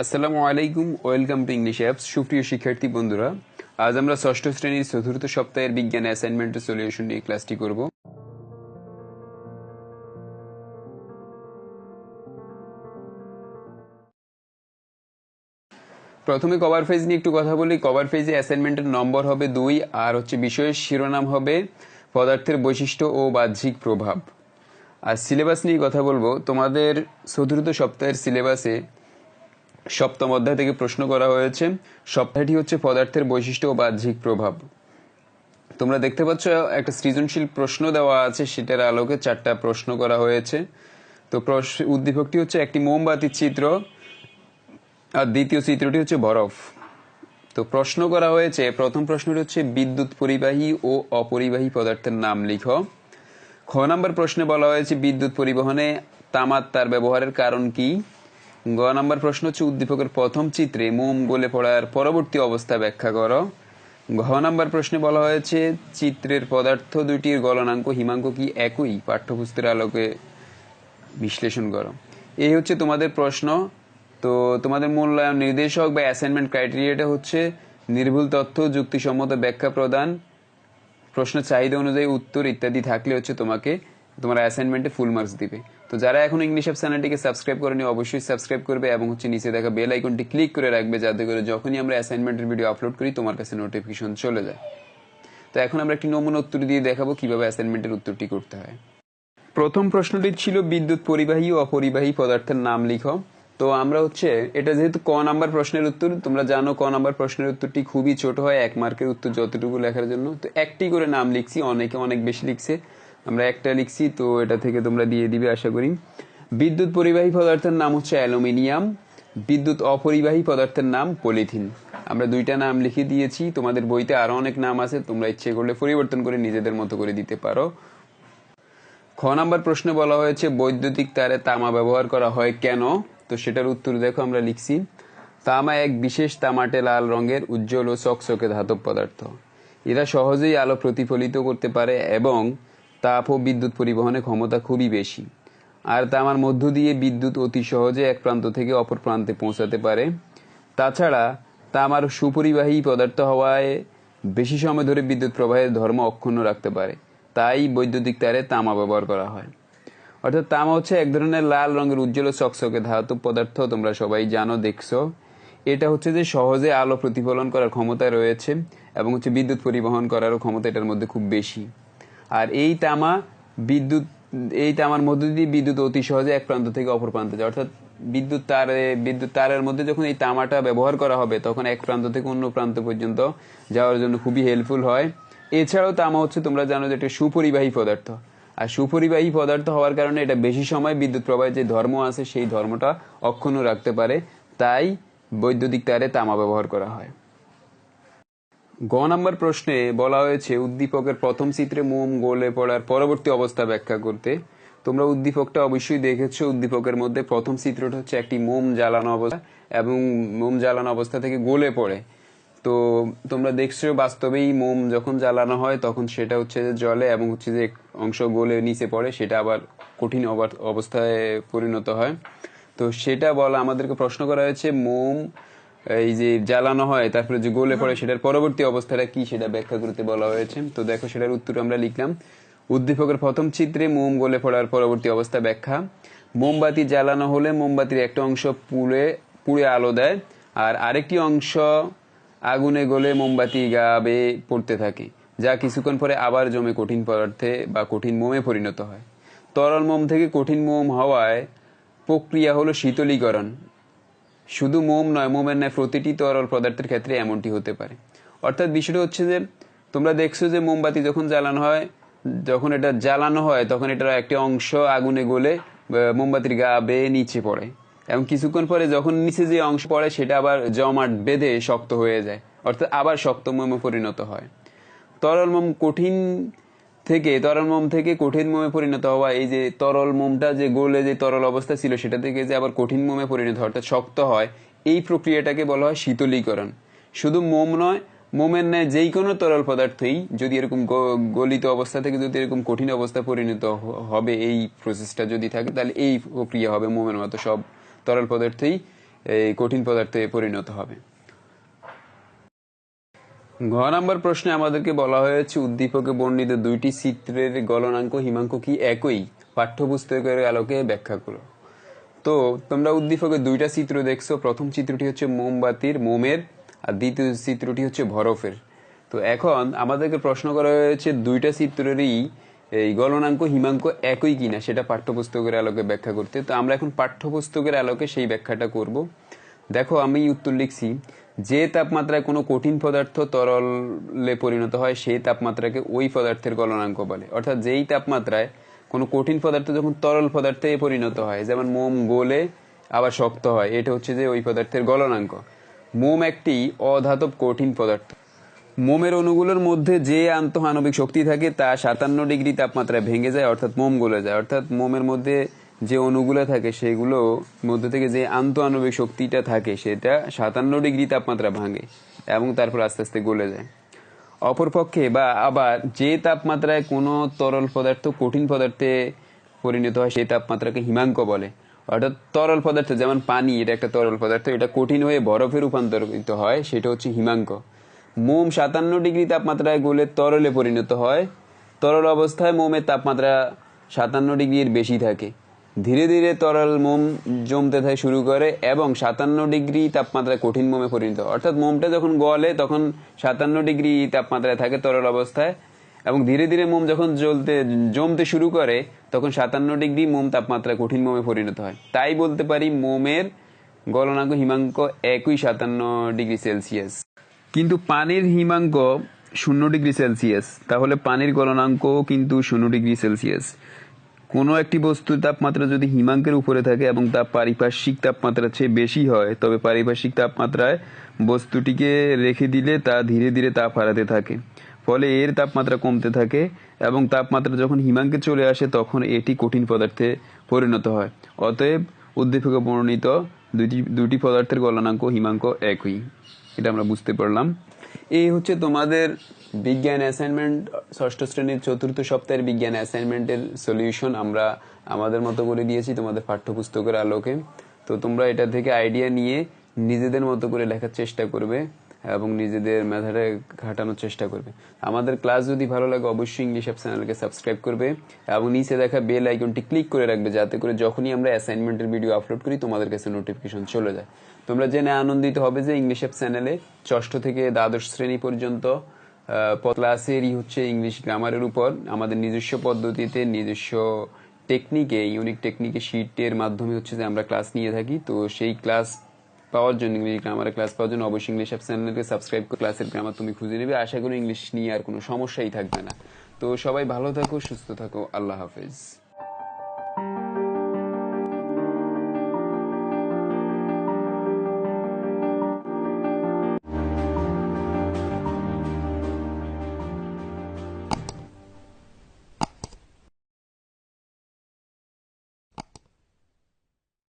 আসসালামু আলাইকুম, welcome to English apps. সুপ্রিয় শিক্ষার্থী বন্ধুরা, আজ আমরা ষষ্ঠ শ্রেণীর চতুর্থ সপ্তাহের বিজ্ঞান অ্যাসাইনমেন্টের সলিউশন নিয়ে ক্লাসটি করব। প্রথমে কভার পেজ নিয়ে একটু কথা বলি। কভার পেজে অ্যাসাইনমেন্টের নম্বর হবে 2 আর বিষয়ের শিরোনাম হবে পদার্থের বৈশিষ্ট্য ও বাহ্যিক প্রভাব। আর সিলেবাস নিয়ে কথা বলবো। তোমাদের চতুর্থ সপ্তাহের সিলেবাসে সপ্তম অধ্যায় থেকে প্রশ্ন করা হয়েছে। সপ্তাহটি হচ্ছে পদার্থের বৈশিষ্ট্য ও বাহ্যিক প্রভাব। তোমরা দেখতে পাচ্ছ একটা সৃজনশীল প্রশ্ন দেওয়া আছে, সেটার আলোকে 4টা প্রশ্ন করা হয়েছে। তো উদ্দীপকটি হচ্ছে একটি মোমবাতির চিত্র, আর দ্বিতীয় চিত্রটি হচ্ছে বরফ। তো প্রশ্ন করা হয়েছে, প্রথম প্রশ্নটি হচ্ছে বিদ্যুৎ পরিবাহী ও অপরিবাহী পদার্থের নাম লিখো। খ নম্বর প্রশ্নে বলা হয়েছে বিদ্যুৎ পরিবহনে তামার তার ব্যবহারের কারণ কি। গ নম্বর প্রশ্ন হচ্ছে উদ্দীপকের প্রথম চিত্রে মোম গলে পড়ার পরবর্তী অবস্থা ব্যাখ্যা করো। ঘ নম্বর প্রশ্নে বলা হয়েছে চিত্রের পদার্থ দুইটির গলনাঙ্ক হিমাঙ্ক কি একই, পাঠ্যপুস্তকের আলোকে বিশ্লেষণ করো। এই হচ্ছে তোমাদের প্রশ্ন। তো তোমাদের মূল্যায়ন নির্দেশক বা অ্যাসাইনমেন্ট ক্রাইটেরিয়াটা হচ্ছে নির্ভুল তথ্য, যুক্তিসম্মত ব্যাখ্যা প্রদান, প্রশ্ন চাহিদা অনুযায়ী উত্তর ইত্যাদি থাকলে হচ্ছে তোমার অ্যাসাইনমেন্টে ফুল মার্কস দিবে। তো যারা এখন ইংলিশ অ্যাপ চ্যানেলটিকে সাবস্ক্রাইব করেনি অবশ্যই সাবস্ক্রাইব করবে এবং নিচে দেখা বেল আইকনটি ক্লিক করে রাখবে, যাতে করে যখনই আমরা অ্যাসাইনমেন্টের ভিডিও আপলোড করি তোমার কাছে নোটিফিকেশন চলে যায়। তো এখন আমরা একটি নমুনা উত্তর দিয়ে দেখাবো কিভাবে অ্যাসাইনমেন্টের উত্তরটি করতে হয়। প্রথম প্রশ্নটি ছিল বিদ্যুৎ পরিবাহী ও অপরিবাহী পদার্থের নাম লিখো। তো আমরা এটা যেহেতু ক নাম্বার প্রশ্নের উত্তর, তোমরা জানো ক নাম্বার প্রশ্নের উত্তরটি খুবই ছোট হয়, 1 মার্কের উত্তর যতটুকু লেখার জন্য। তো একটি করে নাম লিখছি, অনেকে অনেক বেশি লিখছে, আমরা একটা লিখছি। তো এটা থেকে তোমরা দিয়ে দিবে আশা করি। বিদ্যুৎ পরিবাহী পদার্থের নাম হচ্ছে অ্যালুমিনিয়াম, বিদ্যুৎ অপরিবাহী পদার্থের নাম পলিথিন। আমরা 2টা নাম লিখে দিয়েছি, তোমাদের বইতে আরো অনেক নাম আছে, তোমরা ইচ্ছে করলে পরিবর্তন করে নিজেদের মতো করে দিতে পারো। খ নাম্বার প্রশ্নে বলা হয়েছে বৈদ্যুতিক তারে তামা ব্যবহার করা হয় কেন। তো সেটার উত্তর দেখো, আমরা লিখছি তামা এক বিশেষ তামাটে লাল রঙের উজ্জ্বল ও চকচকে ধাতব পদার্থ। এরা সহজেই আলো প্রতিফলিত করতে পারে এবং তাপ ও বিদ্যুৎ পরিবহনের ক্ষমতা খুবই বেশি। আর তামার মধ্য দিয়ে বিদ্যুৎ অতি সহজে এক প্রান্ত থেকে অপর প্রান্তে পৌঁছাতে পারে। তাছাড়া তামার সুপরিবাহী পদার্থ হওয়ায় বেশি সময় ধরে বিদ্যুৎ প্রবাহের ধর্ম অক্ষুণ্ণ রাখতে পারে, তাই বৈদ্যুতিক তারে তামা ব্যবহার করা হয়। অর্থাৎ তামা হচ্ছে এক ধরনের লাল রঙের উজ্জ্বল চকচকে ধাতব পদার্থ, তোমরা সবাই জানো, দেখছো। এটা হচ্ছে যে সহজে আলো প্রতিফলন করার ক্ষমতা রয়েছে এবং বিদ্যুৎ পরিবহন করারও ক্ষমতা এটার মধ্যে খুব বেশি। আর এই তামার মধ্য দিয়ে বিদ্যুৎ অতি সহজে এক প্রান্ত থেকে অপর প্রান্তে যায়। অর্থাৎ বিদ্যুৎ তারের মধ্যে যখন এই তামাটা ব্যবহার করা হবে তখন এক প্রান্ত থেকে অন্য প্রান্ত পর্যন্ত যাওয়ার জন্য খুবই হেল্পফুল হয়। এছাড়াও তামা তোমরা জানো যে একটা সুপরিবাহী পদার্থ, আর সুপরিবাহী পদার্থ হওয়ার কারণে এটা বেশি সময় বিদ্যুৎ প্রবাহের যে ধর্ম আছে সেই ধর্মটা অক্ষুণ্ণ রাখতে পারে, তাই বৈদ্যুতিক তারে তামা ব্যবহার করা হয়। গ নাম্বার প্রশ্নে বলা হয়েছে উদ্দীপকের প্রথম চিত্রে মোম গলে পড়ার পরবর্তী অবস্থা ব্যাখ্যা করতে। তোমরা উদ্দীপকটা অবশ্যই দেখেছো। উদ্দীপকের মধ্যে প্রথম চিত্রটা হচ্ছে একটি মোম জ্বালানো অবস্থা এবং মোম জ্বালানো অবস্থা থেকে গলে পড়ে। তো তোমরা দেখছো বাস্তবেই মোম যখন জ্বালানো হয় তখন সেটা জলে এবং যে অংশ গলে নিচে পড়ে সেটা আবার কঠিন অবস্থায় পরিণত হয়। তো সেটা আমাদেরকে প্রশ্ন করা হয়েছে মোম এই যে জ্বালানো হয় তারপরে যে গলে পড়ে সেটার পরবর্তী অবস্থাটা কি সেটা ব্যাখ্যা করতে বলা হয়েছে। তো দেখো সেটার উত্তর আমরা লিখলাম। উদ্দীপকের প্রথম চিত্রে মোম গলে পড়ার পরবর্তী অবস্থা ব্যাখ্যা। মোমবাতি জ্বালানো হলে মোমবাতির একটা অংশ পুড়ে আলো দেয়, আর আরেকটি অংশ আগুনে গলে মোমবাতি গা বেয়ে পড়তে থাকে, যা কিছুক্ষণ পরে আবার জমে কঠিন পদার্থে বা কঠিন মোমে পরিণত হয়। তরল মোম থেকে কঠিন মোম হওয়ায় প্রক্রিয়া হলো শীতলীকরণ। শুধু মোম নয়, মোমের ন্যায় প্রতিটি তরল পদার্থের ক্ষেত্রে এমনটি হতে পারে। অর্থাৎ বিষয়টা হচ্ছে যে তোমরা দেখছো যে মোমবাতি যখন জ্বালানো হয় তখন এটার একটি অংশ আগুনে গলে মোমবাতির গা বেয়ে নিচে পড়ে এবং কিছুক্ষণ পরে যখন নিচে যে অংশ পড়ে সেটা আবার জমাট বেঁধে শক্ত হয়ে যায়, অর্থাৎ আবার শক্ত মোমে পরিণত হয়। তরল মোম থেকে কঠিন মোমে পরিণত হওয়া, এই যে তরল মোমটা যে গলে যে তরল অবস্থা ছিল সেটা থেকে যে আবার কঠিন মোমে পরিণত হয় অর্থাৎ শক্ত হয়, এই প্রক্রিয়াটাকে বলা হয় শীতলীকরণ। শুধু মোম নয়, মোমের ন্যায় যেই কোনো তরল পদার্থই যদি এরকম গলিত অবস্থা থেকে যদি এরকম কঠিন অবস্থা পরিণত হবে, এই প্রসেসটা যদি থাকে তাহলে এই প্রক্রিয়া হবে মোমের মতো। সব তরল পদার্থই এই কঠিন পদার্থে পরিণত হবে। ঘ নাম্বার প্রশ্নে আমাদেরকে বলা হয়েছে উদ্দীপকে বর্ণিত দুইটি চিত্রের গলনাঙ্ক হিমাঙ্ক কি একই, পাঠ্যপুস্তকের আলোকে ব্যাখ্যা করো। তো তোমরা উদ্দীপকে দুইটা চিত্র দেখছো, প্রথম চিত্রটি হচ্ছে মোমবাতির মোমের আর দ্বিতীয় চিত্রটি হচ্ছে বরফের। তো এখন আমাদেরকে প্রশ্ন করা হয়েছে দুইটা চিত্রেরই এই গলনাঙ্ক হিমাঙ্ক একই কিনা সেটা পাঠ্যপুস্তকের আলোকে ব্যাখ্যা করতে। তো আমরা এখন পাঠ্যপুস্তকের আলোকে সেই ব্যাখ্যাটা করব। দেখো আমি উত্তর লিখছি, যে তাপমাত্রায় কোনো কঠিন পদার্থ তরলে পরিণত হয় সেই তাপমাত্রাকে ওই পদার্থের গলনাঙ্ক বলে। অর্থাৎ যেই তাপমাত্রায় কোনো কঠিন পদার্থ যখন তরল পদার্থে পরিণত হয়, যেমন মোম গলে আবার শক্ত হয়, এটা হচ্ছে যে ওই পদার্থের গলনাঙ্ক। মোম একটি অধাতব কঠিন পদার্থ। মোমের অণুগুলোর মধ্যে যে আন্তঃআণবিক শক্তি থাকে তা 57 ডিগ্রি তাপমাত্রায় ভেঙে যায়, অর্থাৎ মোম গলে যায়। অর্থাৎ মোমের মধ্যে যে অণুগুলো থাকে সেগুলো মধ্যে থেকে যে আন্তঃআণবিক শক্তিটা থাকে সেটা 57 ডিগ্রি তাপমাত্রা ভাঙে এবং তারপর আস্তে আস্তে গলে যায়। অপরপক্ষে বা আবার যে তাপমাত্রায় কোনো তরল পদার্থ কঠিন পদার্থে পরিণত হয় সেই তাপমাত্রাকে হিমাঙ্ক বলে। অর্থাৎ তরল পদার্থ যেমন পানি, এটা একটা তরল পদার্থ, এটা কঠিন হয়ে বরফে রূপান্তরিত হয়, সেটা হচ্ছে হিমাঙ্ক। মোম 57 ডিগ্রি তাপমাত্রায় গলে তরলে পরিণত হয়। তরল অবস্থায় মোমের তাপমাত্রা 57 ডিগ্রির বেশি থাকে। ধীরে ধীরে তরল মোম জমতে থাকে শুরু করে এবং 57 ডিগ্রি তাপমাত্রায় কঠিন মোমে পরিণত হয়। অর্থাৎ মোমটা যখন গলে তখন 57 ডিগ্রি তাপমাত্রায় থাকে তরল অবস্থায়, এবং ধীরে ধীরে মোম যখন জমতে শুরু করে তখন 57 ডিগ্রি মোম তাপমাত্রায় কঠিন মোমে পরিণত হয়। তাই বলতে পারি মোমের গলনাঙ্ক হিমাঙ্ক একই 57 ডিগ্রি সেলসিয়াস। কিন্তু পানির হিমাঙ্ক 0 ডিগ্রি সেলসিয়াস, তাহলে পানির গলনাঙ্কও কিন্তু 0 ডিগ্রি সেলসিয়াস। কোনো একটি বস্তুর তাপমাত্রা যদি হিমাঙ্কের উপরে থাকে এবং তা পারিপার্শ্বিক তাপমাত্রার চেয়ে বেশি হয়, তবে পারিপার্শ্বিক তাপমাত্রায় বস্তুটিকে রেখে দিলে তা ধীরে ধীরে তাপ হারাতে থাকে, ফলে এর তাপমাত্রা কমতে থাকে এবং তাপমাত্রা যখন হিমাঙ্কে চলে আসে তখন এটি কঠিন পদার্থে পরিণত হয়। অতএব উদ্দীপকে বর্ণিত দুটি পদার্থের গলনাঙ্ক হিমাঙ্ক একই, এটা আমরা বুঝতে পারলাম। এই হচ্ছে তোমাদের বিজ্ঞান অ্যাসাইনমেন্ট, ষষ্ঠ শ্রেণীর 4র্থ সপ্তাহের বিজ্ঞান অ্যাসাইনমেন্টের সলিউশন আমরা আমাদের মতো করে দিয়েছি তোমাদের পাঠ্যপুস্তকের আলোকে। তো তোমরা এটা থেকে আইডিয়া নিয়ে নিজেদের মতো করে লেখার চেষ্টা করবে এবং নিজেদের মেধাটা ঘাটানোর চেষ্টা করবে। আমাদের ক্লাস যদি ভালো লাগে অবশ্যই ইংলিশ অ্যাপ চ্যানেলকে সাবস্ক্রাইব করবে এবং নিচে দেখা বেল আইকনটি ক্লিক করে রাখবে, যাতে করে যখনই আমরা অ্যাসাইনমেন্টের ভিডিও আপলোড করি তোমাদের কাছে নোটিফিকেশন চলে যায়। তোমরা জেনে আনন্দিত হবে যে ইংলিশ অ্যাপ চ্যানেলে ষষ্ঠ থেকে দ্বাদশ শ্রেণী পর্যন্ত ক্লাসেরই হচ্ছে ইংলিশ গ্রামারের উপর আমাদের নিজস্ব পদ্ধতিতে নিজস্ব টেকনিকে ইউনিক টেকনিকে শিটের মাধ্যমে হচ্ছে যে আমরা ক্লাস নিয়ে থাকি। তো সেই ক্লাস পাওয়ার জন্য, ইংলিশ গ্রামারের ক্লাস পাওয়ার জন্য অবশ্যই ইংলিশ অ্যাপ চ্যানেলকে সাবস্ক্রাইব করে ক্লাসের গ্রামার তুমি খুঁজে নেবে। আশা করি ইংলিশ নিয়ে আর কোনো সমস্যাই থাকবে না। তো সবাই ভালো থাকো, সুস্থ থাকো, আল্লাহ হাফেজ।